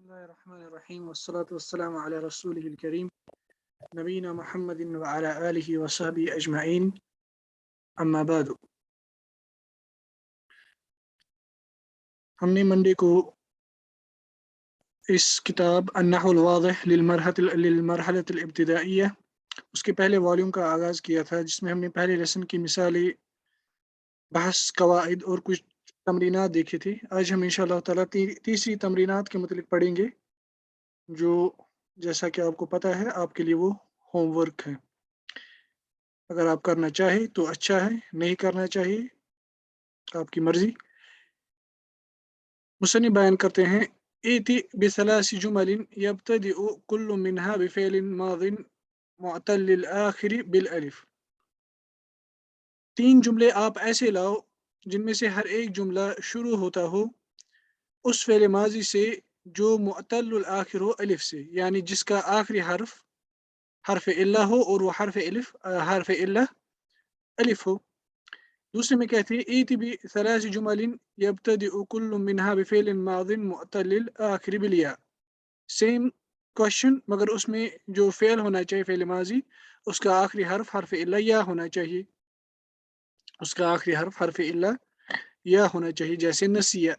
Bismillahirrahmanirrahim wassalatu wassalamu ala rasulihil kareem nabina Muhammadin wa ala alihi wa sahbihi ajma'in amma ba'du। हमने Monday को इस किताब अन्नहुल वाज़िह लिलमरहलतिल इब्तिदाइया उसके पहले वॉल्यूम का आगाज़ किया था, जिसमें हमने पहले लेसन की मिसाली बहस कवाइद और कुछ तमरीनात देखी थी। आज हम इंशाअल्लाह ताला तीसरी तमरीनात के मुतलिक पढ़ेंगे, जो जैसा कि आपको पता है आपके लिए वो होमवर्क है। अगर आप करना चाहें तो अच्छा है, नहीं करना चाहिए आपकी मर्जी। मुसन्निफ बयान करते हैं, इति बिसलासी जुमलिन यब्तदिउ कुल्लु मिनहा बिफ़िलिन माज़िन मुअतल्लिल आखिर बिल अलिफ। तीन जुमले आप ऐसे लाओ जिनमें से हर एक जुमला शुरू होता हो उस फ़ेल माज़ी से जो मुअतल्लुल आखिर हो अलिफ से, यानी जिसका आखिरी हर्फ इल्ला हो और वो हर्फ इल्ला अलिफ हो। दूसरे में कहते हैं, ईति बि सलासी जुमलिन यब्तदिउ कुल्लु मिनहा बिफ़िलिन माज़िन मुअतल्लिल आखिर बिल या। सेम क्वेश्चन, मगर उसमें जो फ़ेल होना चाहिए फ़ेल माज़ी, उसका आखिरी हर्फ इल्ला या होना चाहिए, उसका आखिरी हर्फ इल्ला या होना चाहिए, जैसे नसिया।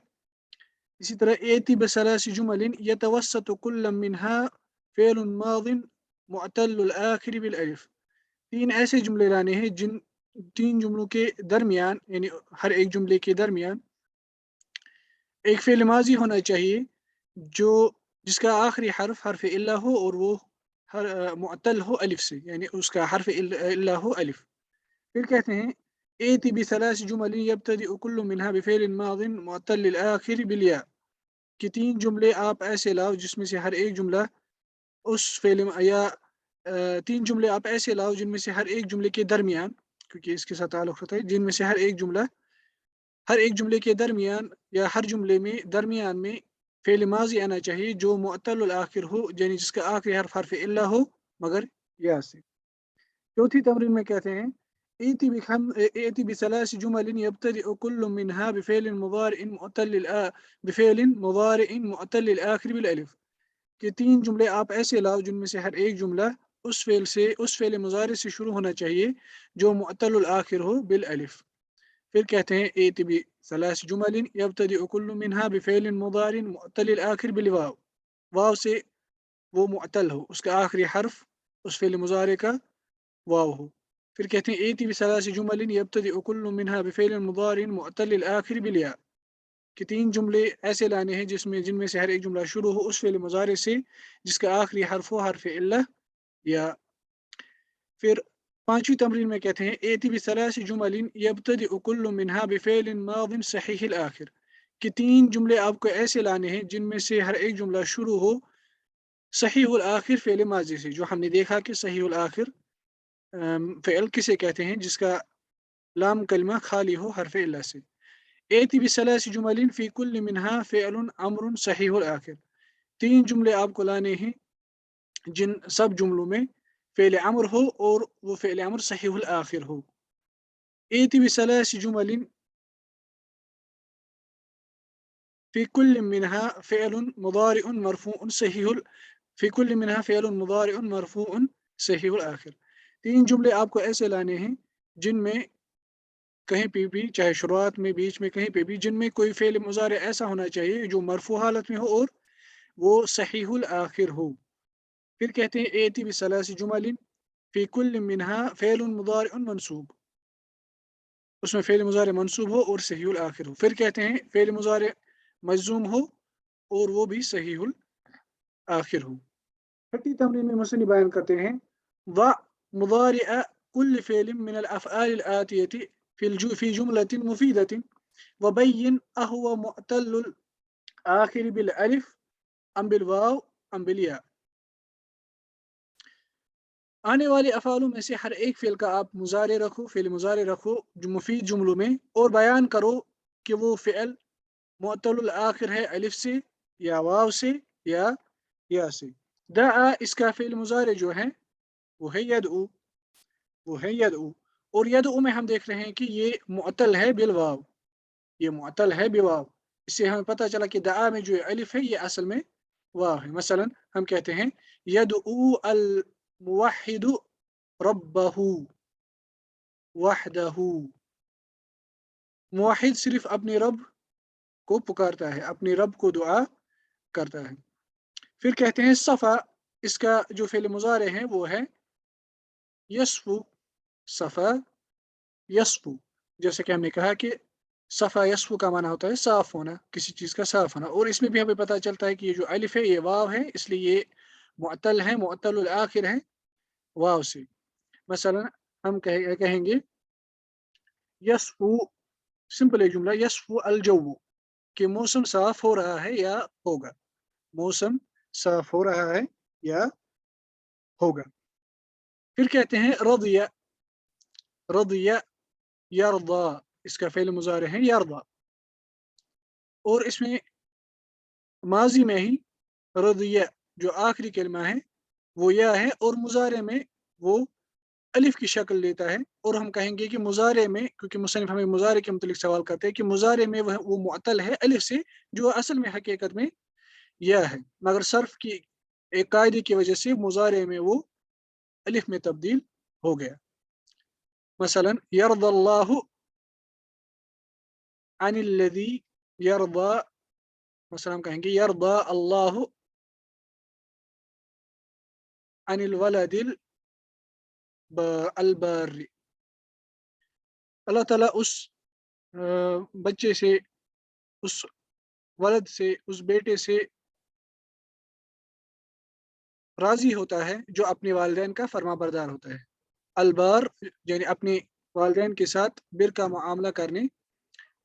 इसी तरह एति बसलासी जुमलिन यतवस्सतु कुल्लु मिनहा फ़िअलुन माज़िन मुअतल्लुल आखिर बिल अलिफ। तीन ऐसे जुमले लाने हैं जिन तीन जुमलों के दरमियान, यानी हर एक जुमले के दरमियान एक फ़ेल माज़ी होना चाहिए जो जिसका आखिरी हर्फ इल्ला हो और वो मुअत्तल हो अलिफ से, यानी उसका हर्फ इल्ला हो अलिफ। फिर कहते हैं, एति बिसलासी जुमलिन यब्तदिउ कुल्लु मिनहा बिफ़िअलिन माज़िन मुअत्तल्लिल आखिर बिल या। कि तीन जुमले आप ऐसे लाओ जिसमें से हर एक जुमला उस फ़ेल या तीन जुमले आप ऐसे लाओ जिनमें से हर एक जुमले के दरमियान, क्योंकि इसके साथ ताल्लुक़ होता है, जिनमें से हर एक जुमले के दरमियान या हर जुमले में दरमियान में फ़ेल माज़ी आना चाहिए जो मुअत्तलुल आखिर हो, यानी जिसका आखिरी हर्फ इल्ला हो मगर या से। चौथी तमरीन में कहते हैं, एति बिसलासी जुमलिन यब्तदिउ कुल्लु मिनहा बिफ़िअलिन मुज़ारिइन मुअत्तल्लिल आखिर बिल अलिफ। कि तीन जुमले आप ऐसे लाओ जिनमें से हर एक जुमला उस फ़ेल मुज़ारे से शुरू होना चाहिए जो मुअत्तलुल आखिर हो बिल अलिफ। फिर कहते हैं, एति बिसलासी जुमलिन यब्तदिउ कुल्लु मिनहा बिफ़िअलिन मुज़ारिइन मुअत्तल्लिल आखिर बिल वाव। वाव से वो मुअत्तल हो, उसका आखिरी हर्फ उस फ़ेल मुज़ारे का वाव हो। फिर कहते हैं, एति बिसलासी जुमलिन यब्तदिउ कुल्लु मिनहा बिफ़िअलिन मुज़ारिइन मुअत्तल्लिल आखिर बिल या। कि तीन जुमले ऐसे लाने हैं जिनमें से हर एक जुमला शुरू हो उस फ़ेल मुज़ारे से जिसका आखिरी हर्फ हो हर्फ इल्ला या। फिर पांचवी तमरीन में कहते हैं, एति बिसलासी जुमलिन यब्तदिउ कुल्लु मिनहा बिफ़िअलिन माज़िन सहीहिल आखिर। कि तीन जुमले आपको ऐसे लाने हैं जिनमें से हर एक जुमला शुरू हो सहीहुल आखिर फ़ेल माज़ी से, जो हमने देखा कि सहीहुल आखिर फ़ेल किसे कहते हैं, जिसका लाम कलमा खाली हो हर्फ इल्ला से। एति बिसलासी जुमलिन फ़ी कुल्लि मिनहा फ़िअलुन अम्रुन सहीहुल आखिर। तीन जुमले आपको लाने हैं जिन सब जुमलों में फ़ेल अम्र हो और वो फ़ेल अम्र सहीहुल आखिर हो। एति बिसलासी जुमलिन फ़ी कुल्लि मिनहा फ़िअलुन मुज़ारिउन मरफ़ूउन सहीहुल फ़ी कुल्लि मिनहा फ़िअलुन मुज़ारिउन मरफ़ूउन सहीहुल आखिर। तीन जुमले आपको ऐसे लाने हैं जिनमें कहीं पे भी, चाहे शुरुआत में, बीच में, कहीं पे भी, जिनमें कोई फ़ेल मुज़ारे ऐसा होना चाहिए जो मरफ़ू हालत में हो और वो सहीहुल आखिर हो। फिर कहते हैं, एति बिसलासी जुमलिन फ़ी कुल्लि मिनहा फ़िअलुन मुज़ारिउन मंसूब। उसमें फ़ेल मुज़ारे मंसूब हो और सहीहुल आखिर हो। फिर कहते हैं, फ़ेल मुज़ारे मजज़ूम हो और वो भी सहीहुल आखिर हो। छठी तमरीन में मुसन्निफ़ बयान करते हैं, व मुज़ारिअ कुल्लि फ़िअलिन मिनल अफ़आलिल आतियति फ़ी जुमलतिन मुफ़ीदतिन वबय्यिन अहुव मुअत्तलुल आखिर बिल अलिफ अम बिल वाव अम बिल या। आने वाले अफ़ालों में से हर एक फ़ेल का आप फ़ेल मुज़ारे रखो जो मुफ़ीद जुमलों में, और बयान करो कि वो फ़िअल मुअत्तलुल आखिर है अलिफ से या वाव से या से। दआ इसका फ़ेल मुज़ारे जो है वो है यदउ, और यदउ में हम देख रहे हैं कि ये मुअत्तल है बिल वाव, ये मुअत्तल है बिवाव। इससे हमें पता चला कि दआ में जो अलिफ है ये असल में वाव है। मसलन हम कहते हैं यदउ अल मुवहिद रब्बहू वहदहू। मुवहिद सिर्फ अपने रब को पुकारता है, अपने रब को दुआ करता है। फिर कहते हैं सफ़ा, इसका जो फ़िल मुज़ारे है वो है यस्फु, सफ़ा यस्फु। जैसे कि हमने कहा कि सफ़ा यस्फु का माना होता है साफ होना, किसी चीज़ का साफ होना। और इसमें भी हमें पता चलता है कि ये जो अलिफ है ये वाव है, इसलिए ये मुअत्तल है, मुअत्तलुल आखिर है वाव से। मसलन हम कहेंगे यस्फु, सिंपल एक जुमला, यस्फु अल जव्वु, कि मौसम साफ हो रहा है या होगा, मौसम साफ हो रहा है या होगा। फिर कहते हैं रदिया, रदिया यरदा, इसका फेल मुजारे है यरदा। और इसमें माजी में ही रदिया जो आखिरी कलमा है वो या है, और मुजारे में वो अलिफ की शक्ल लेता है। और हम कहेंगे कि मुजारे में, क्योंकि मुसन्निफ हमें मुजारे के मुतालिक सवाल करते हैं कि मुजारे में वो मुअत्तल है अलिफ से, जो असल में हकीकत में या है, मगर सर्फ की एक कायदे की वजह से मुजारे में वो अलिफ में तब्दील हो गया। मसलन यरदल्लाहु अनिल्लज़ी यरदा, मसलन हम कहेंगे यरदा अल्लाहु अनिल वलदिल अलबारी, अल्लाह ताला उस बच्चे से, उस वलद से, उस बेटे से राजी होता है जो अपने वालिदैन का फर्माबरदार होता है। अलबार यानी अपने वालिदैन के साथ बिर का मामला करने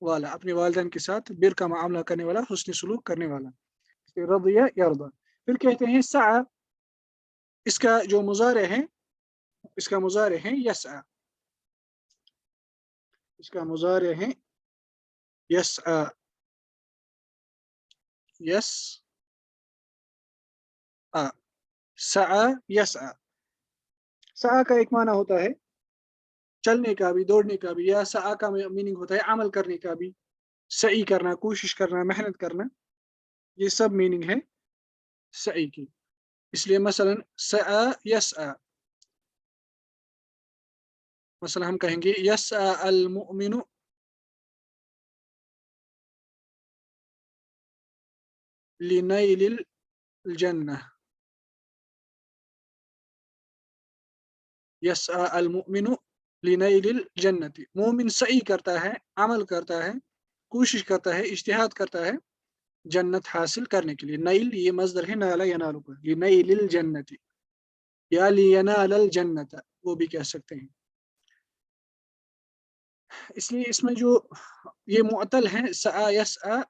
वाला, अपने वालिदैन के साथ बिर का मामला करने वाला, हुस्न सलूक करने वाला, रदिया यरदा। फिर कहते हैं सआ, इसका जो मुजारे है, इसका मुजारे है यसआ, इसका मुजारे है यसआ, यसआ, सआ यसआ। सआ का एक माना होता है चलने का भी, दौड़ने का भी, या सआ का मीनिंग होता है अमल करने का भी, सही करना, कोशिश करना, मेहनत करना, ये सब मीनिंग है सई की। इसलिए मसलन सआ यसआ, मसलन हम कहेंगे यसआ अल मुमिनु लिनैलिल जन्नह, यसआ अल मुमिनु लिनैलिल जन्नति, मोमिन सही करता है, अमल करता है, कोशिश करता है, इज्तिहाद करता है जन्नत हासिल करने के लिए। नैल ये मजदर है नाला यनालु का, लिनैलिल जन्नति या लियनालल जन्नत, वो भी कह सकते हैं। इसलिए इसमें जो ये मुअत्तल है सआ यसआ,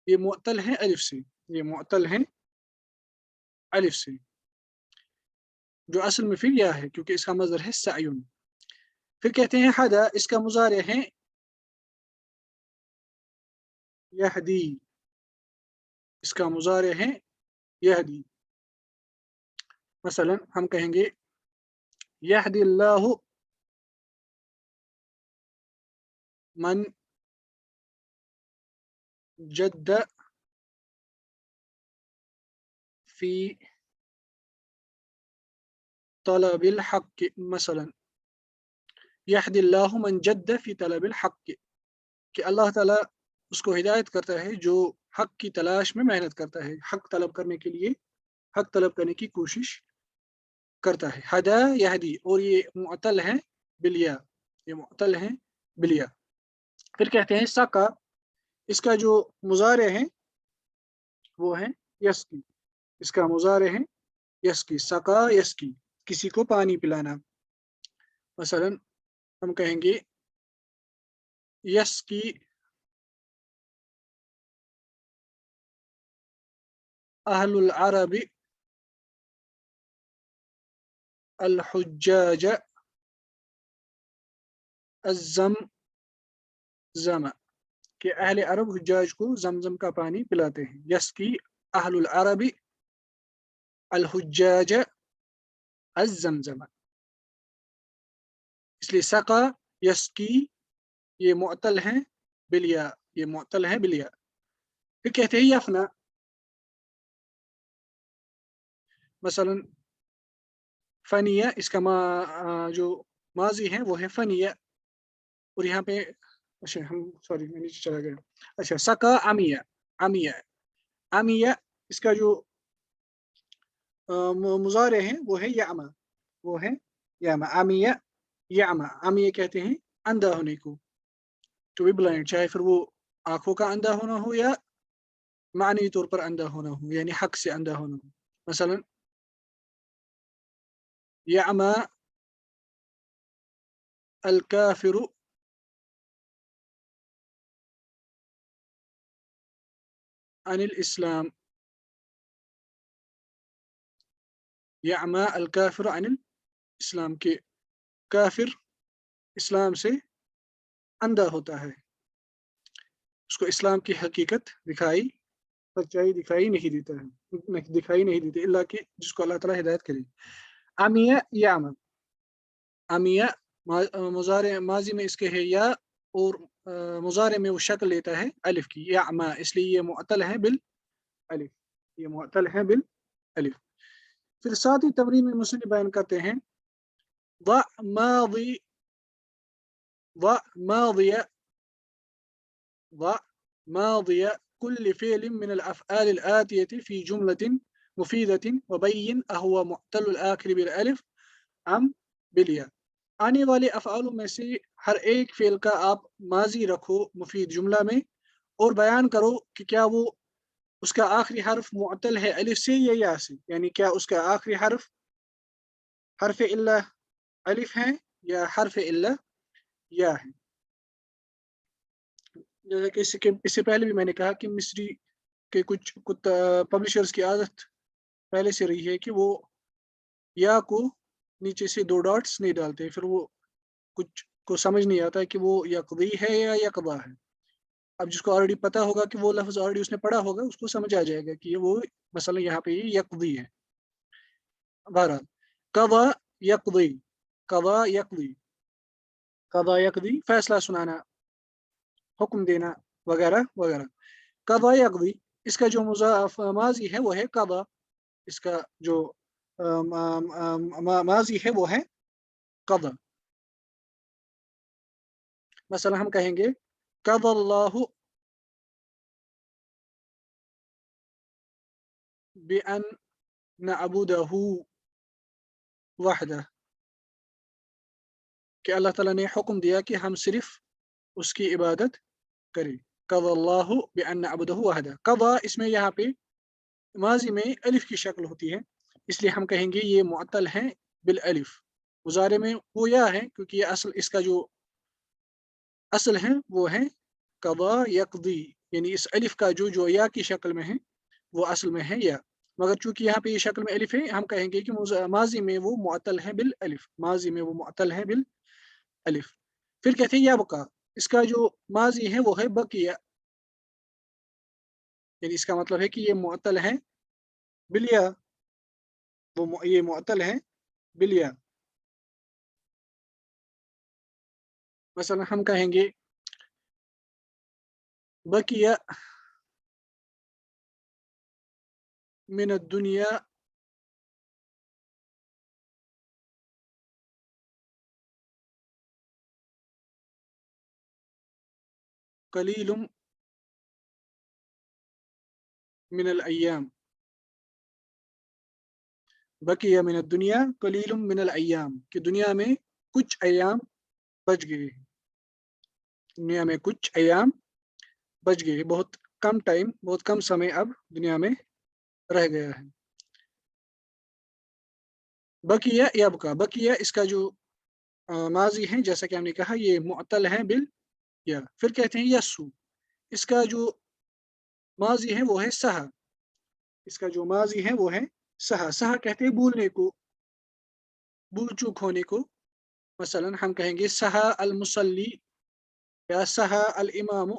ये मुअत्तल है अलिफ से, ये मुअत्तल है अलिफ से, जो असल में फिर या है, क्योंकि इसका मजदर है सअयुन। फिर कहते हैं हदा, इसका मुजारे है यहदी, इसका मुजारे है यहदी। मसलन हम कहेंगे यहदिल्लाहु मन जद्द फी तलबिल हक़, मसलन यहदिल्लाहु मन जद्द फी तलबिल हक़, कि अल्लाह ताला उसको हिदायत करता है जो हक की तलाश में मेहनत करता है, हक तलब करने के लिए, हक तलब करने की कोशिश करता है। हदा यहदी, और ये मुअत्तल है बिलिया, ये मुअत्तल है बिलिया। फिर कहते हैं सका, इसका जो मुजारे हैं वो है यस्की, इसका मुजारे है यस्की, सका यस्की, किसी को पानी पिलाना। मसलन हम कहेंगे यस्की अहलुल अरबी अल हुज्जाज अज़्ज़म ज़म, कि अहले अरब हुज्जाज को जमजम का पानी पिलाते हैं। यस्की अहलुल अरबी अल हुज्जाज अज़्ज़मज़म, इसलिए सका यस्की ये मुअत्तल है बिलिया, ये मुअत्तल है बिलिया। फिर कहते हैं यफना, مثلا फनिया, इसका जो माजी है वो है फनिया। और यहाँ पे अच्छा हम सॉरी मैं नीचे चला गया। अच्छा सका अमिया, अमिया, अमिया, इसका जो मुजारे हैं वो है यामा, वो है यामा, अमिया, यामा। अमिया कहते हैं अंधा होने को, टू बी ब्लाइंड, चाहे फिर वो आंखों का अंधा होना हो या मानवी तौर पर अंधा होना हो, यानी हक से अंधा होना हो। मसलन यामा अल काफिरु अनिल इस्लाम, यामा अल काफिर अनिल इस्लाम, के काफिर इस्लाम से अंधा होता है, उसको इस्लाम की हकीकत दिखाई, सच्चाई दिखाई नहीं देता है, दिखाई नहीं देती, इल्ला कि जिसको अल्लाह ताला हिदायत करे। अमिया यामा, अमिया मुजारे माजी में इसके है या, और मुजारे में वो शक्ल लेता है अलिफ की, यामा, इसलिए ये मुअत्तल है बिल अलिफ, ये मुअत्तल है बिल अलिफ। फिर साथ ही तमरीन में मुस्लिम बयान करते हैं व मादी, व मादिया, व मादिया कुल फ़िल मिन अल अफ़आल अल आतियति फ़ी जुमलतिन मुफ़ीदतिन व बय्यिन अहुव मुअत्तल अल आखिर बिल अलिफ अम बिल या। आने वाले अफ़आलों में से हर एक फ़ेल का आप माजी रखो मुफीद जुमला में, और बयान करो कि क्या वो उसका आखिरी हर्फ मुअत्तल है अलिफ से या या से, यानी क्या उसका आखिरी हर्फ हर्फ इल्ला अलिफ है या हर्फ इल्ला या है। जैसे कि इससे पहले भी मैंने कहा कि मिस्री के कुछ पब्लिशर्स की आदत पहले से रही है कि वो या को नीचे से दो डॉट्स नहीं डालते, फिर वो कुछ को समझ नहीं आता है कि वो यक़दी है या यक़दा है। अब जिसको ऑलरेडी पता होगा कि वो लफ्ज़ ऑलरेडी उसने पढ़ा होगा, उसको समझ आ जाएगा कि ये वो मसला यहाँ पे ये यक़दी है। बहरहाल क़ज़ा यक़दी, क़ज़ा यक़दी, क़ज़ा यक़दी फैसला सुनाना, हुक्म देना, वगैरह वगैरह। क़ज़ा यक़दी, इसका जो माजी है वो है क़ज़ा, इसका जो माजी है वो है क़ज़ा। मसलन हम कहेंगे क़ज़ल्लाहु बिअन नअबुदहु वहदह, कि अल्लाह ताला ने हुक्म दिया कि हम सिर्फ उसकी इबादत करें। क़ज़ल्लाहु बिअन नअबुदहु वहदह, क़ज़ा इसमें यहाँ पे माजी में अलिफ की शक्ल होती है, इसलिए हम कहेंगे ये मुअत्तल है बिल अलिफ। मुज़ारे में वो या है क्योंकि ये असल, इसका जो असल है वो है क़ज़ा यक़दी, यानी इस अलिफ का जो या की शक्ल में है वो असल में है या, मगर चूंकि यहाँ पे ये शक्ल में अलिफ है, हम कहेंगे कि माजी में वो मुअत्तल है बिल अलिफ, माजी में वो मुअत्तल है बिल अलिफ। फिर कहते हैं यबका, इसका जो माजी है वो है बकिया, यानी इसका मतलब है कि ये मुअत्तल है बिल या, ये मुअत्तल है बिल या। मसलन हम कहेंगे बकिया मिन दुनिया कलीलुम मिन अल अय्याम, बकिया मिन दुनिया कलीलुम मिन अल अय्याम, कि दुनिया में कुछ अय्याम बच गए, दुनिया में कुछ अय्याम बच गए, बहुत कम टाइम, बहुत कम समय अब दुनिया में रह गया है। बकिया यबका, बकिया इसका जो माजी है जैसा कि हमने कहा ये मुअत्तल है बिल या। फिर कहते हैं यसु, इसका जो माजी है वो है सहा, इसका जो माजी है वो है सहा। सहा कहते हैं भूलने को, भूल चूक होने को। मसलन हम कहेंगे सहा अल मुसल्ली या सहा अल इमाम,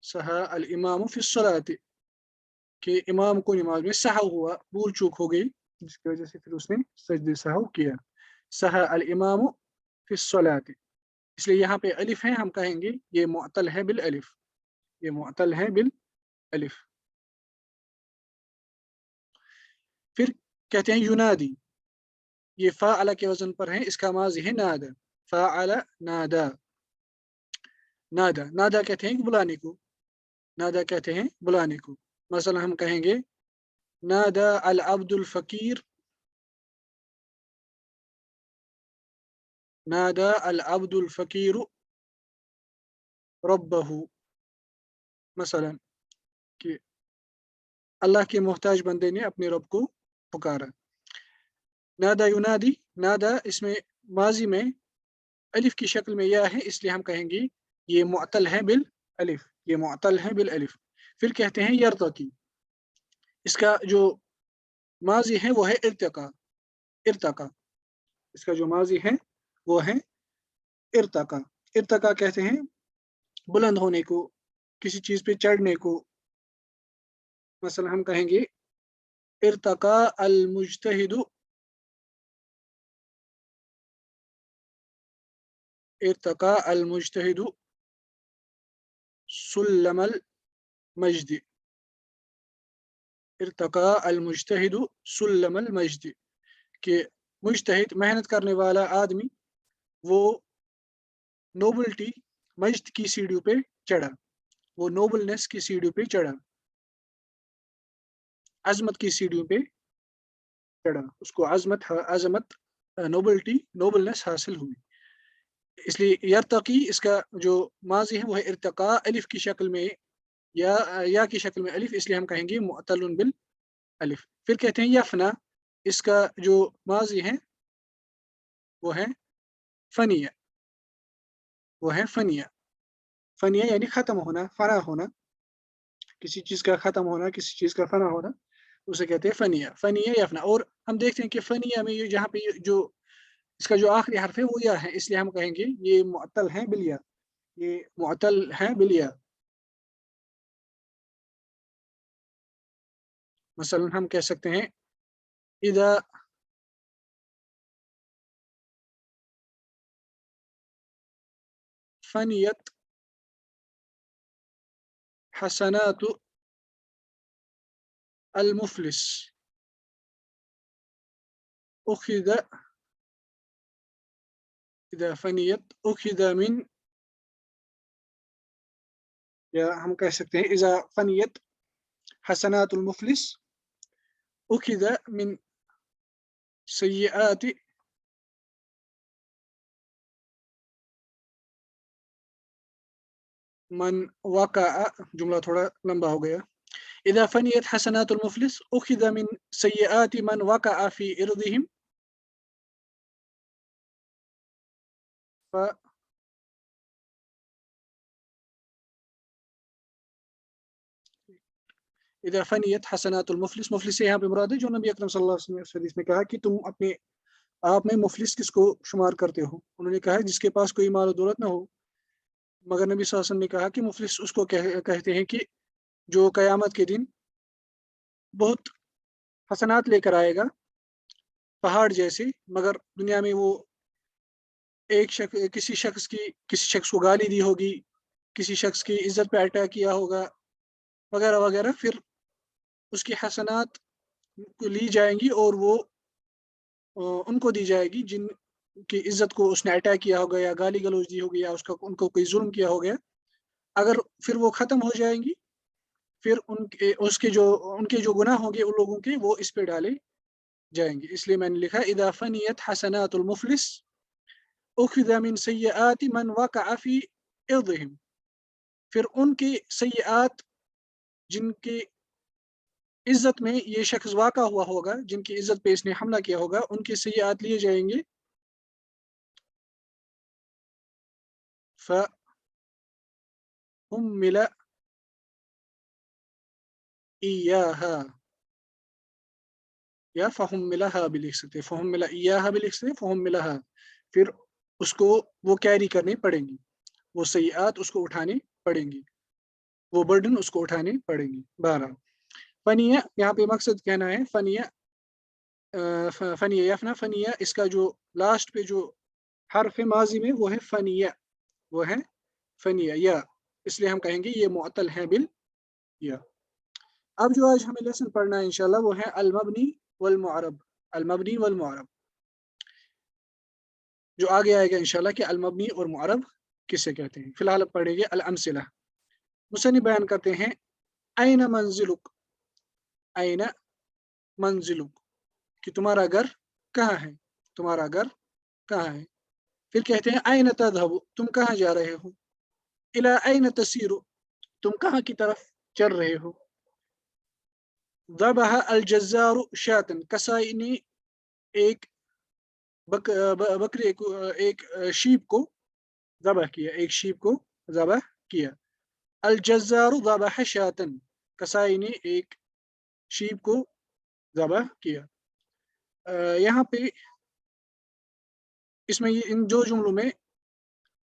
सहा अल इमाम फिस सलात, कि इमाम को नमाज में सहव हुआ, भूल चूक हो गई, जिसकी वजह से फिर उसने सजदे सहव किया। सहा अल इमाम फिस सलात, इसलिए यहाँ पे अलिफ है, हम कहेंगे ये मुअत्तल है बिल अलिफ, ये मुअत्तल है बिल अलिफ। फिर कहते हैं युनादी, ये फ़ाअल के वजन पर है, इसका माज़ी है नादा, फ़ाअल नादा। नादा, नादा कहते हैं बुलाने को, नादा कहते हैं बुलाने को। मसलन हम कहेंगे नादा अल अब्दुल फ़कीर, नादा अल अब्दुल फ़कीर रब्बहू, मसलन कि अल्लाह के मोहताज बंदे ने अपने रब को पुकारा। नादा युनादी, नादा इसमें माजी में अलिफ की शक्ल में या है, इसलिए हम कहेंगे ये मुअत्तल है बिल अलिफ, ये मुअत्तल है बिल अलिफ। फिर कहते हैं यर्तकी, इसका जो माजी है वो है इर्तका, इर्तका, इसका जो माजी है वो है इर्तका। इर्तका कहते हैं बुलंद होने को, किसी चीज पे चढ़ने को। मसलन हम कहेंगे इर्तका अल मुज्तहिदु, इर्तका अल मुज्तहिदु सुल्लमल मजदी, इर्तका अल मुज्तहिदु सुल्लमल मजदी, कि मुज्तहिद मेहनत करने वाला आदमी वो नोबल्टी मजद की सीढ़ियों पे चढ़ा, वो नोबलनेस की सीढ़ियों पे चढ़ा, अजमत की सीढ़ियों पे चढ़ा, उसको अजमत नोबल्टी नोबलनेस हासिल हुई। इसलिए यर्तकी इसका जो माजी है वो है इर्तका अलिफ की शक्ल में या की शक्ल में अलिफ, इसलिए हम कहेंगे मुअत्तलुन बिल अलिफ। फिर कहते हैं यफना, इसका जो माजी है वो है फनिया, वो है फनिया। फनिया यानी खत्म होना, फना होना, किसी चीज का खत्म होना, किसी चीज का फना होना, उसे कहते हैं फनिया, फनिया यफना। और हम देखते हैं कि फनिया में ये जहाँ पे जो इसका जो आखिरी हर्फ है वो या है, इसलिए हम कहेंगे ये मुअत्तल है बिलिया, ये मुअत्तल है बिलिया। मसलन हम कह सकते हैं इदा फनियत हसनातु अल मुफलिस उखिद, इदा फनियत उखिद मिन, या हम कह सकते हैं इजा फनियत हसनातुल मुफलिस उखिद मिन सय्यआति मन वका, जुमला थोड़ा लंबा हो गया। इदा फनियत हसनातुल मुफलिस उखिद मिन सय्यआति मन वका फी इर्दिहिम, फ इदा फनियत हसनातुल मुफलिस, मुफलिस से यहाँ पे मुराद है जो नबी अकरम सल्लल्लाहु अलैहि वसल्लम ने कहा कि तुम अपने आप में मुफलिस किसको शुमार करते हो। उन्होंने कहा जिसके पास कोई माल दौलत ना हो, मगर नबी सल्लल्लाहु अलैहि वसल्लम ने कहा कि मुफलिस उसको कहते हैं कि जो कयामत के दिन बहुत हसनात लेकर आएगा पहाड़ जैसे, मगर दुनिया में वो एक शख्स किसी शख्स को गाली दी होगी, किसी शख्स की इज्जत पे अटैक किया होगा वगैरह वगैरह, फिर उसकी हसनात को ली जाएंगी और वो उनको दी जाएगी जिन की इज्जत को उसने अटैक किया होगा या गाली गलौज दी होगी या उसका उनको कोई जुल्म किया हो गया। अगर फिर वो खत्म हो जाएंगी, फिर उनके जो गुनाह होंगे उन लोगों के वो इस पे डाले जाएंगे। इसलिए मैंने लिखा इदा फनियत हसनातुल मुफलिस उखिद मिन सय्यआति मन वक़अ फी इर्दिहिम, फिर उनकी सय्यआत जिनकी इज्जत में ये शख्स वाक़ा हुआ होगा, जिनकी इज्जत पे इसने हमला किया होगा, उनकी सय्यआत लिए जाएंगे। फहुम्मिल इय्याहा, या फहुम्मिलहा भी लिख सकते हैं, फहुम्मिल इय्याहा भी लिख सकते हैं, फहुम्मिलहा, फिर उसको वो कैरी करनी पड़ेंगी, वो सय्यआत उसको उठानी पड़ेंगी, वो बर्डन उसको उठानी पड़ेंगी। 12 फनिया, यहाँ पे मकसद कहना है फनिया, फनिया यफना फनिया, इसका जो लास्ट पे जो हर्फ माजी में वो है फनिया, वो है फनिया या, इसलिए हम कहेंगे ये मुअत्तल है बिल या। अब जो आज हमें लेसन पढ़ना है इंशाल्लाह वो है अल मबनी والمعرب، المبنی والمعرب، جو آگے آئے گا انشاءاللہ کہ المبنی اور معرب کسے کہتے ہیں. فی الحال اب پڑھیں گے الامثلہ. مصنف بیان کرتے ہیں این منزلک، این منزلک کہ تمہارا گھر کہاں ہے، تمہارا گھر کہاں ہے. پھر کہتے ہیں این تذهب، تم کہاں جا رہے ہو. الی این تسیر، تم کہاں کی طرف چل رہے ہو. ذبح الجزار شاطن، کسائی نے ایک بکرے کو، ایک شیپ کو ذبح کیا، ایک شیپ کو ذبح کیا. الجزار ذبح شاطن، کسائی نے ایک شیپ کو ذبح کیا. یہاں پہ اس میں ان دو جملوں میں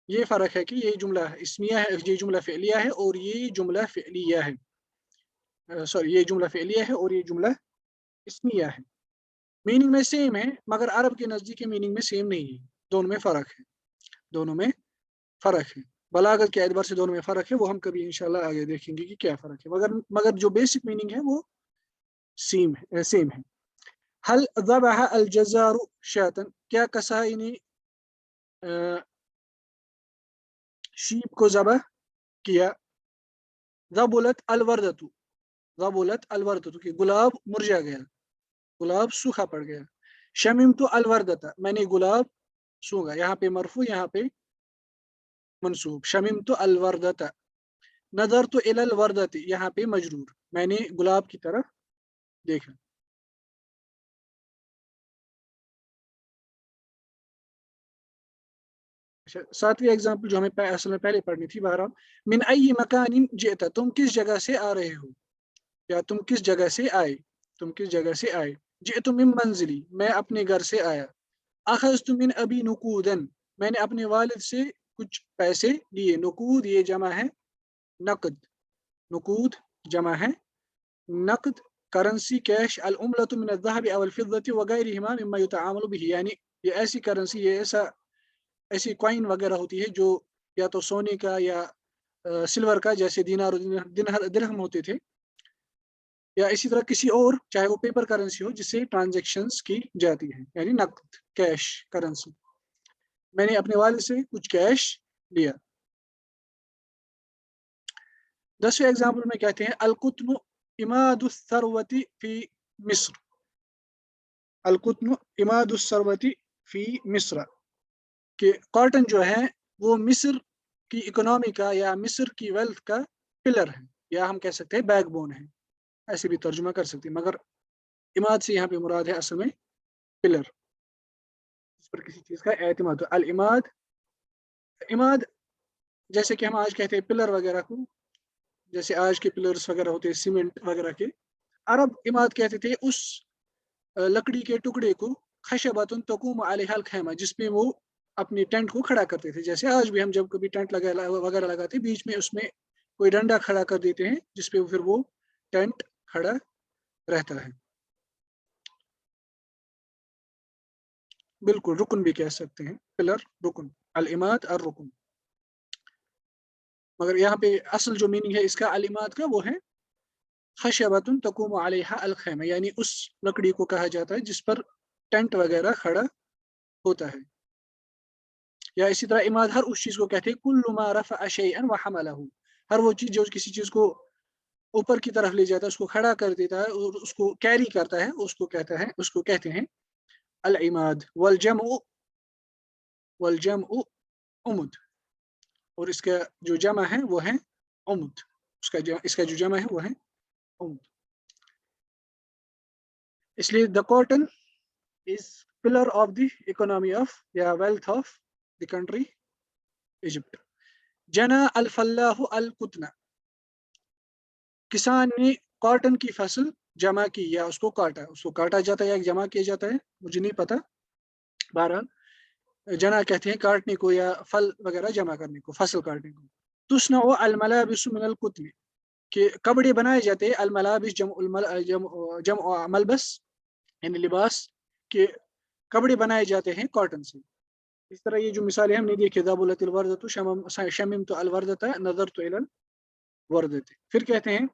یہ فرق ہے کہ یہ جملہ اسمیہ ہے، یہ جملہ فعلیہ ہے، اور یہ جملہ فعلیہ ہے. سوری، یہ جملہ فعلیہ ہے اور یہ جملہ اسمیہ ہے. میننگ میں سیم ہے مگر عرب کے نزدیک میننگ میں سیم نہیں ہے، دونوں میں فرق ہے، دونوں میں فرق ہے. بلاغت کے اعتبار سے دونوں میں فرق ہے، وہ ہم کبھی انشاءاللہ آگے دیکھیں گے کہ کیا فرق ہے، مگر جو بیسک میننگ ہے وہ سیم ہے. حل ذبح الجزار شاطن، کیا کسائی نے شیپ کو ذبح کیا. ذبلت الوردۃ، ذبلت الوردۃ کہ گلاب مرجھا گیا، گلاب سوکھا پڑ گیا. شممت الوردۃ، میں نے گلاب سونگا، یہاں پہ مرفوع یہاں پہ منصوب. شممت الوردۃ. نظرت الی الوردۃ، یہاں پہ مجرور، میں نے گلاب کی طرف دیکھا. ساتویں ایگزامپل جو ہمیں اصل میں پہلے پڑھنی تھی، بہرحال من ای مکان جئت، تم کس جگہ سے آ رہے ہو، یا تم کس جگہ سے آئے، تم کس جگہ سے آئے. جئت من منزلی، میں اپنے گھر سے آیا. اخذت من ابی نقودا، میں نے اپنے والد سے کچھ پیسے لیے. نقود یہ جمع ہے نقد، نقود جمع ہے نقد، کرنسی کیش. العملۃ من الذهب او الفضة وغيرهما مما يتعامل به، یعنی یہ ایسی کرنسی، یہ ایسی کوائن وغیرہ ہوتی ہے جو یا تو سونے کا یا سلور کا، جیسے دینار و درہم ہوتے تھے، یا اسی طرح کسی اور، چاہے وہ پیپر کرنسی ہو جس سے ٹرانزیکشنز کی جاتی ہے، یعنی نقد کیش کرنسی. میں نے اپنے والد سے کچھ کیش لیا. 10ویں ایگزامپل میں کہتے ہیں القطن اماد الثروت فی مصر، القطن اماد الثروت فی مصر کہ کاٹن جو ہے وہ مصر کی اکنامی کا یا مصر کی ویلتھ کا پلر ہے، یا ہم کہہ سکتے ہیں بیک بون ہے، ایسے بھی ترجمہ کر سکتے ہیں، مگر اماد سے یہاں پہ مراد ہے اصل میں پلر، اس پر کسی چیز کا اعتماد. الاماد، اماد جیسے کہ ہم آج کہتے ہیں پلر وغیرہ کو، جیسے آج کے پلرز وغیرہ ہوتے ہیں سیمنٹ وغیرہ کے، عرب اماد کہتے تھے اس لکڑی کے ٹکڑے کو خشبۃ تقوم علیہا الخیمہ، جس پہ وہ اپنی ٹینٹ کو کھڑا کرتے تھے. جیسے آج بھی ہم جب کبھی ٹینٹ وغیرہ لگاتے ہیں، بیچ میں اس میں کوئی ڈنڈا کھڑا کر دیتے ہیں جس پہ پھر وہ ٹینٹ کھڑا رہتا ہے. بالکل رکن بھی کہہ سکتے ہیں، پلر رکن، الاماد الرکن. مگر یہاں پہ اصل جو میننگ ہے اس کا الاماد کا وہ ہے خشبۃ تقوم علیہا الخیمہ، یعنی اس لکڑی کو کہا جاتا ہے جس پر ٹینٹ وغیرہ کھڑا ہوتا ہے. یا اسی طرح اماد ہر اس چیز کو کہتے ہیں کل ما رفع شیئا وحملہ، ہر وہ چیز جو کسی چیز کو اوپر کی طرف لے جاتا ہے، اس کو کھڑا کر دیتا ہے اور اس کو کیری کرتا ہے، اس کو کہتا ہے، اس کو کہتے ہیں الاماد. والجمع عمد، اور اس کا جو جمع ہے وہ ہے عمد، اس کا جو جمع ہے وہ ہے عمد. اس لیے the cotton is pillar of the economy of یا wealth of the country Egypt. جنا الفلاح القطن، کسان نے کاٹن کی فصل جمع کی یا اس کو کاٹا، اس کو کاٹا جاتا ہے یا جمع کیا جاتا ہے مجھے نہیں پتا، بہرحال جنا کہتے ہیں کاٹنے کو یا پھل وغیرہ جمع کرنے کو، فصل کاٹنے کو. تصنع الملابس من القطن، کہ کپڑے بنائے جاتے ہیں، الملابس جمع ملبس یعنی لباس، کے کپڑے بنائے جاتے ہیں کاٹن سے. اس طرح یہ جو مثالیں ہم نے دیکھی، ذبلت الوردۃ، شممت الوردۃ، نظرت الی الوردۃ. پھر کہتے ہیں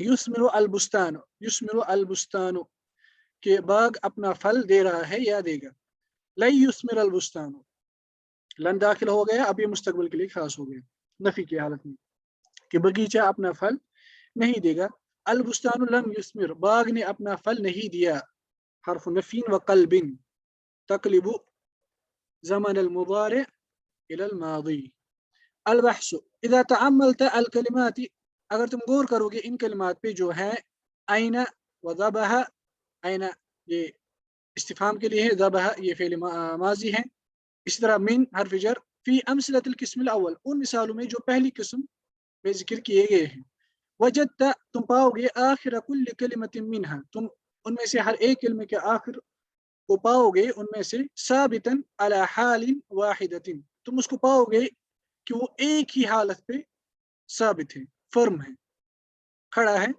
یثمر البستان، یثمر البستان کہ باغ اپنا پھل دے رہا ہے یا دے گا. لن یثمر البستان، لن داخل ہو گیا، اب یہ مستقبل کے لیے خاص ہو گیا نفی کی حالت میں کہ بغیچہ اپنا پھل نہیں دے گا. البستان لم یثمر، باغ نے اپنا پھل نہیں دیا. حرف نفی و قلب تقلب زمن المضارع الى الماضی. البحث اذا تعملت الکلمات، اگر تم غور کرو گے ان کلمات پہ جو ہے این و ذبح، این یہ استفہام کے لیے ہے، ذبح یہ فعل ماضی ہے. اسی طرح من حرف جر. فی امثلۃ القسم الاول، ان مثالوں میں جو پہلی قسم میں ذکر کیے گئے ہیں. وجدت، تم پاؤ گے آخر کل کلمۃ منها، تم ان میں سے ہر ایک کلمے کے آخر کو پاؤ گے ان میں سے ثابتا علی حال واحدۃ، تم اس کو پاؤ گے کہ وہ ایک ہی حالت پہ ثابت ہے، فرم ہے، کھڑا ہے،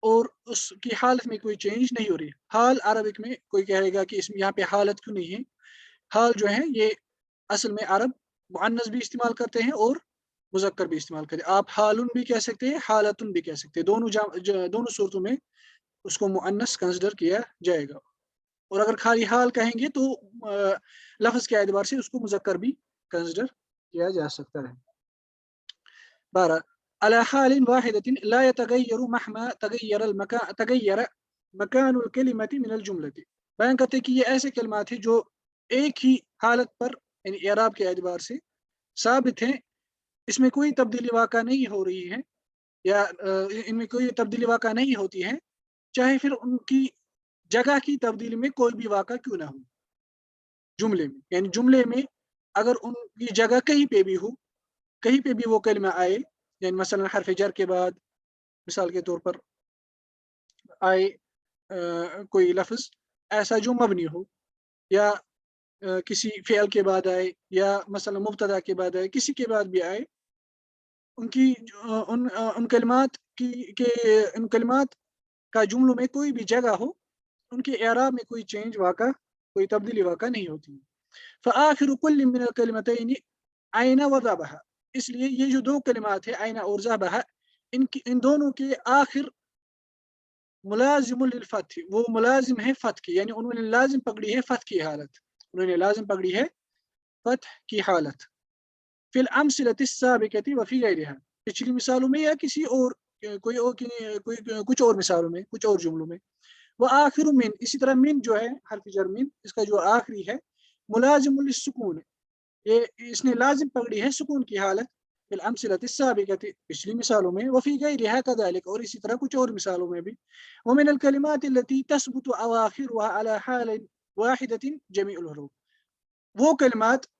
اور اس کی حالت میں کوئی چینج نہیں ہو رہی. حال عربک میں کوئی کہے گا کہ اس میں یہاں پہ حالت کیوں نہیں ہے. حال جو ہے یہ اصل میں عرب مؤنث بھی استعمال کرتے ہیں اور مذکر بھی استعمال کرتے ہیں. آپ حالن بھی کہہ سکتے ہیں، حالتن بھی کہہ سکتے ہیں، دونوں صورتوں میں اس کو مؤنث کنسیڈر کیا جائے گا. اور اگر خالی حال کہیں گے تو لفظ کے اعتبار سے اس کو مذکر بھی کنسیڈر کیا جا سکتا ہے. 12 على حال واحدة لا يتغير مهما تغير مكان الكلمة من الجملة. بیان کرتے کہ یہ ایسے کلمات ہیں جو ایک ہی حالت پر یعنی اعراب کے اعتبار سے ثابت ہیں، اس میں کوئی تبدیلی واقع نہیں ہو رہی ہے یا ان میں کوئی تبدیلی واقع نہیں ہوتی ہے، چاہے پھر ان کی جگہ کی تبدیلی میں کوئی بھی واقع کیوں نہ ہو. جملے میں یعنی جملے میں اگر ان کی جگہ کہیں پہ بھی ہو، کہیں پہ بھی وہ کلمہ آئے، یعنی مثلا حرف جر کے بعد مثال کے طور پر آئے کوئی لفظ ایسا جو مبنی ہو، یا کسی فعل کے بعد آئے، یا مثلا مبتدا کے بعد آئے، کسی کے بعد بھی آئے، ان کی ان کلمات کا جملوں میں کوئی بھی جگہ ہو، ان کے اعراب میں کوئی چینج واقع، کوئی تبدیلی واقع نہیں ہوتی. فآخر كل من الكلمتين عین و ذبح، اس لیے یہ جو دو کلمات ہیں عین اور ذبح، ان دونوں کے آخر ملازم للفتح، وہ ملازم ہے فتح کی، یعنی انہوں نے لازم پکڑی ہے فتح کی حالت، انہوں نے لازم پکڑی ہے فتح کی حالت. فی الامثلۃ السابقۃ وفی غیرها، پچھلی مثالوں میں یا کسی اور کچھ اور مثالوں میں، کچھ اور جملوں میں. وآخر من، اسی طرح من جو ہے حرف جر من، اس کا جو آخری ہے ملازم للسکون، یہ اس نے لازم پکڑی ہے سکون کی حالت. فی الامثلۃ السابقۃ، پچھلی مثالوں میں، وفی غیرها كذلك، اور اسی طرح کچھ اور مثالوں میں بھی. ومن الكلمات التي تثبت اواخرها على حال واحدة جميع الحروف، وہ کلمات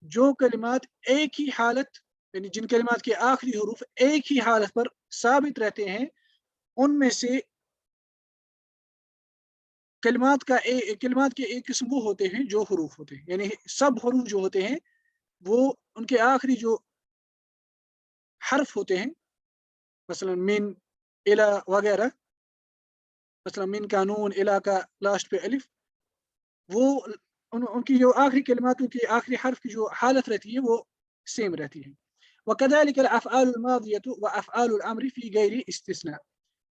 جو کلمات ایک ہی حالت، یعنی جن کلمات کے آخری حروف ایک ہی حالت پر ثابت رہتے ہیں، ان میں سے کلمات کے ایک قسم وہ ہوتے ہیں جو حروف ہوتے ہیں، یعنی سب حروف جو ہوتے ہیں وہ ان کے آخری جو حرف ہوتے ہیں، مثلا من، الا وغیرہ، مثلا من کا نون، الا کا لاسٹ پہ الف، وہ ان کی جو آخری کلماتوں کی آخری حرف کی جو حالت رہتی ہے وہ سیم رہتی ہے. وكذلك الافعال الماضيه وافعال الامر في غیر استثناء،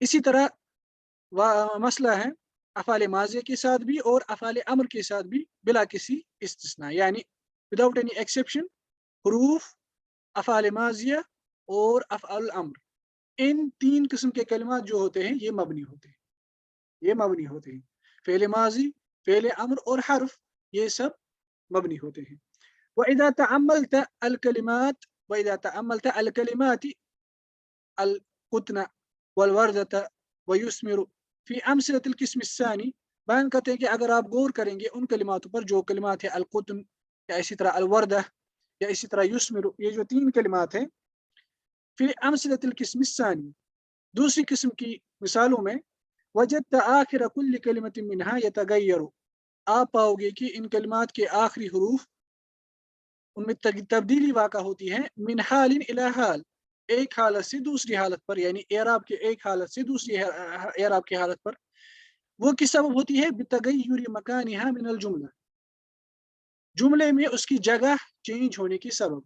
اسی طرح مسئلہ ہے افعال ماضیہ کے ساتھ بھی اور افعال امر کے ساتھ بھی بلا کسی استثناء، یعنی وداؤٹ اینی ایکسیپشن حروف، افعال ماضیہ اور افعال الامر، ان تین قسم کے کلمات جو ہوتے ہیں یہ مبنی ہوتے ہیں، یہ مبنی ہوتے ہیں. فعل ماضی، فعل امر اور حرف یہ سب مبنی ہوتے ہیں. وإذا تأملت الكلمات القطن والوردة ويثمر في أمثلة القسم الثاني، بیان کرتے ہیں کہ اگر آپ غور کریں گے ان کلماتوں پر جو کلمات ہیں القطن، یا اسی طرح الوردہ، یا اسی طرح یثمر، یہ جو تین کلمات ہیں فی امثلۃ القسم الثانی، دوسری قسم کی مثالوں میں، وجدت آخر کل کلمۃ منها یتغیر، آپ پاؤ گے کہ ان کلمات کے آخری حروف ان میں تبدیلی واقع ہوتی ہے، من حال الی حال، ایک حالت سے دوسری حالت پر، یعنی اعراب کے ایک حالت سے دوسری اعراب کی حالت پر. وہ کس سبب ہوتی ہے؟ بتغیر مکانها من الجملہ، جملے میں اس کی جگہ چینج ہونے کے سبب،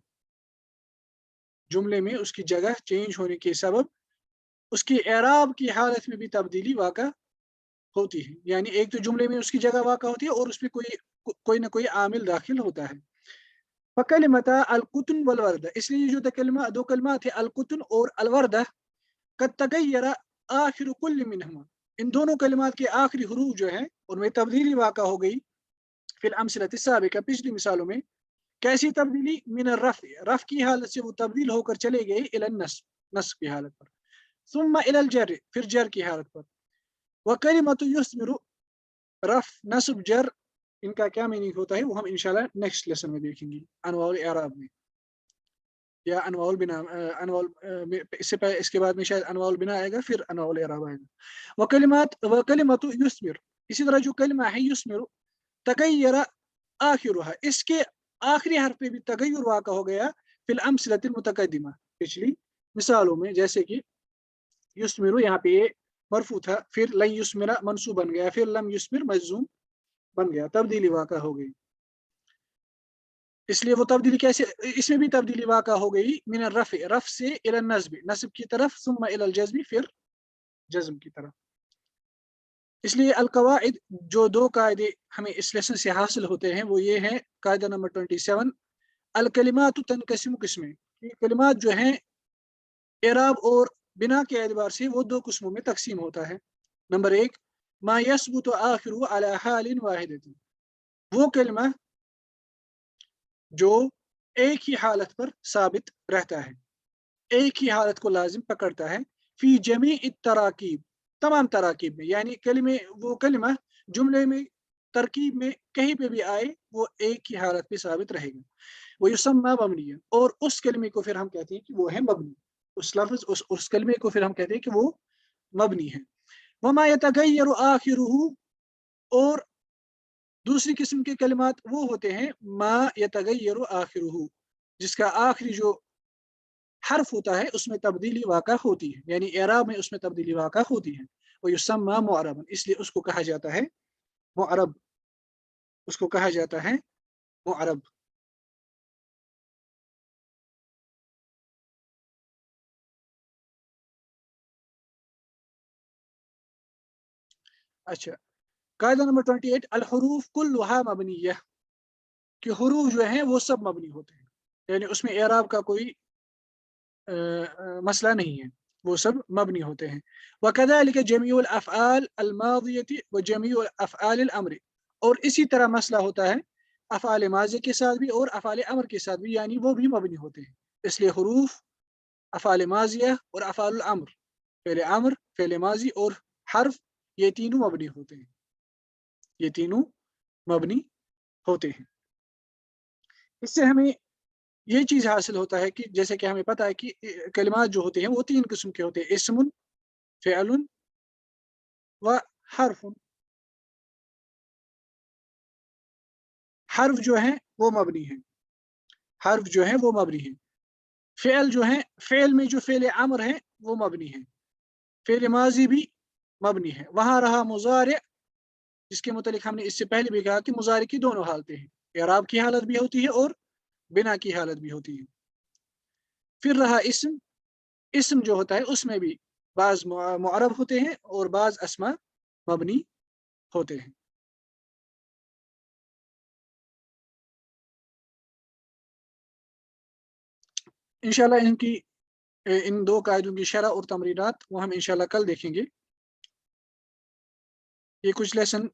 جملے میں اس کی جگہ چینج ہونے کے سبب اس کی اعراب کی حالت میں بھی تبدیلی واقع ہوتی ہے، یعنی ایک تو جملے میں اس کی جگہ واقع ہوتی ہے اور اس میں کوئی نہ کوئی عامل داخل ہوتا ہے. فکلمتا القطن والوردہ، اس لیے جو دو کلمات ہیں القطن اور الوردہ، قد تغیر آخر کل منہما، ان دونوں کلمات کے آخری حروف جو ہیں ان میں تبدیلی واقع ہو گئی فی الامثلۃ السابقہ، پچھلی مثالوں میں. کیسی تبدیلی؟ من الرفع، رفع کی حالت سے وہ تبدیل ہو کر چلے گئے الی النصب، نصب کی حالت پر. ثم الی الجر، پھر جر کی حالت پر. وکلمۃ یثمر، رفع نصب جر، ان کا کیا میننگ ہوتا ہے وہ ہم انشاءاللہ نیکسٹ لیسن میں دیکھیں گے انواع الاعراب میں، یا انواع البنا، اس کے بعد میں شاید انواع البنا آئے گا، پھر انواع الاعراب آئے گا. وکلمۃ یثمر، اسی طرح جو کلمہ ہے یثمر، تغیر آخرها، اس کے آخری حرف پہ بھی تغیر واقع ہو گیا فی الامثلۃ المتقدمہ، پچھلی مثالوں میں. جیسے کہ یثمر یہاں پہ یہ مرفوع تھا، پھر لن یثمر منصوب بن گیا، پھر لم یثمر مجزوم بن گیا، تبدیلی واقع ہو گئی. اس لیے وہ تبدیلی کیسے، اس میں بھی تبدیلی واقع ہو گئی من الرفع، رفع سے الی النصب، نصب کی طرف، ثم الی الجزم، پھر جزم کی طرف. اس لیے القواعد، جو دو قاعدے ہمیں اس لیسن سے حاصل ہوتے ہیں وہ یہ ہیں. قاعدہ نمبر 27، الکلمات تنقسم قسمیں، یہ کلمات جو ہیں اعراب اور بنا کے اعتبار سے وہ دو قسموں میں تقسیم ہوتا ہے. نمبر 1، ما یثبت آخرہ علی حال واحدۃ، وہ کلمہ جو ایک ہی حالت پر ثابت رہتا ہے، ایک ہی حالت کو لازم پکڑتا ہے. فی جمیع التراکیب، تمام تراکیب میں، یعنی وہ کلمہ جملے میں ترکیب میں کہیں پہ بھی آئے وہ ایک ہی حالت پہ ثابت رہے گا. وہ یسمى مبنی، اور اس کلمے کو پھر ہم کہتے ہیں کہ وہ ہے مبنی، اس لفظ اس کلمے کو پھر ہم کہتے ہیں کہ وہ مبنی ہے. وما یتغیر آخرہ، اور دوسری قسم کے کلمات وہ ہوتے ہیں ما یتغیر آخرہ، جس کا آخری جو حرف ہوتا ہے اس میں تبدیلی واقع ہوتی ہے، یعنی اعراب میں اس میں تبدیلی واقع ہوتی ہے. وہ یسمى معربا، اس لیے اس کو کہا جاتا ہے معرب، اس کو کہا جاتا ہے معرب. اچھا، قاعدہ نمبر 28، الحروف کلھا مبنیہ، کہ حروف جو ہیں وہ سب مبنی ہوتے ہیں، یعنی اس میں اعراب کا کوئی مسئلہ نہیں ہے، وہ سب مبنی ہوتے ہیں. وکذلک جمیع الافعال الماضیہ وجمیع افعال الامر، اور اسی طرح مسئلہ ہوتا ہے افعال ماضی کے ساتھ بھی اور افعال امر کے ساتھ بھی، یعنی وہ بھی مبنی ہوتے ہیں. اس لیے حروف، افعال ماضیہ اور افعال الامر، فعل امر، فعل ماضی اور حرف، یہ تینوں مبنی ہوتے ہیں، یہ تینوں مبنی ہوتے ہیں. اس سے ہمیں یہ چیز حاصل ہوتا ہے کہ جیسے کہ ہمیں پتہ ہے کہ کلمات جو ہوتے ہیں وہ تین قسم کے ہوتے ہیں، اسم، فعل و حرف. حرف جو ہیں وہ مبنی ہیں، حرف جو ہیں وہ مبنی ہیں. فعل جو ہیں، فعل میں جو فعل امر ہیں وہ مبنی ہیں، فعل ماضی بھی مبنی ہے. وہاں رہا مضارع، جس کے متعلق ہم نے اس سے پہلے بھی کہا کہ مضارع کی دونوں حالتیں ہیں، اعراب کی حالت بھی ہوتی ہے اور بنا کی حالت بھی ہوتی ہے. پھر رہا اسم، اسم جو ہوتا ہے اس میں بھی بعض معرب ہوتے ہیں اور بعض اسما مبنی ہوتے ہیں. انشاءاللہ ان دو قاعدوں کی شرح اور تمرینات وہ ہم انشاءاللہ کل دیکھیں گے. یہ کچھ لیسن،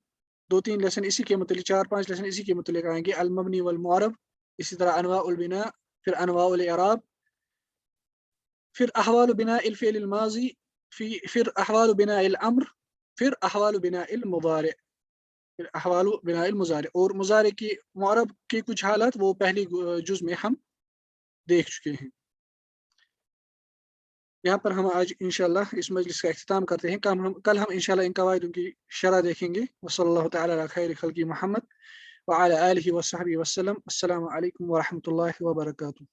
2-3 لیسن اسی کے متعلق، 4-5 لیسن اسی کے متعلق آئیں گے. المبنی والمعرب، اسی طرح انواع البناء، پھر انواع الاعراب، پھر احوال بناء الفعل الماضی، پھر احوال بناء الامر، پھر احوال بناء المضارع، پھر احوال بناء المضارع، اور مضارع کی معرب کی کچھ حالات وہ پہلی جز میں ہم دیکھ چکے ہیں. یہاں پر ہم آج انشاءاللہ اس مجلس کا اختتام کرتے ہیں. کل ہم انشاءاللہ ان قواعدوں کی شرح دیکھیں گے. وصلی اللہ تعالی علی خیر خلق محمد وعلی آلہ وصحبہ وسلم. السلام علیکم ورحمۃ اللہ وبرکاتہ.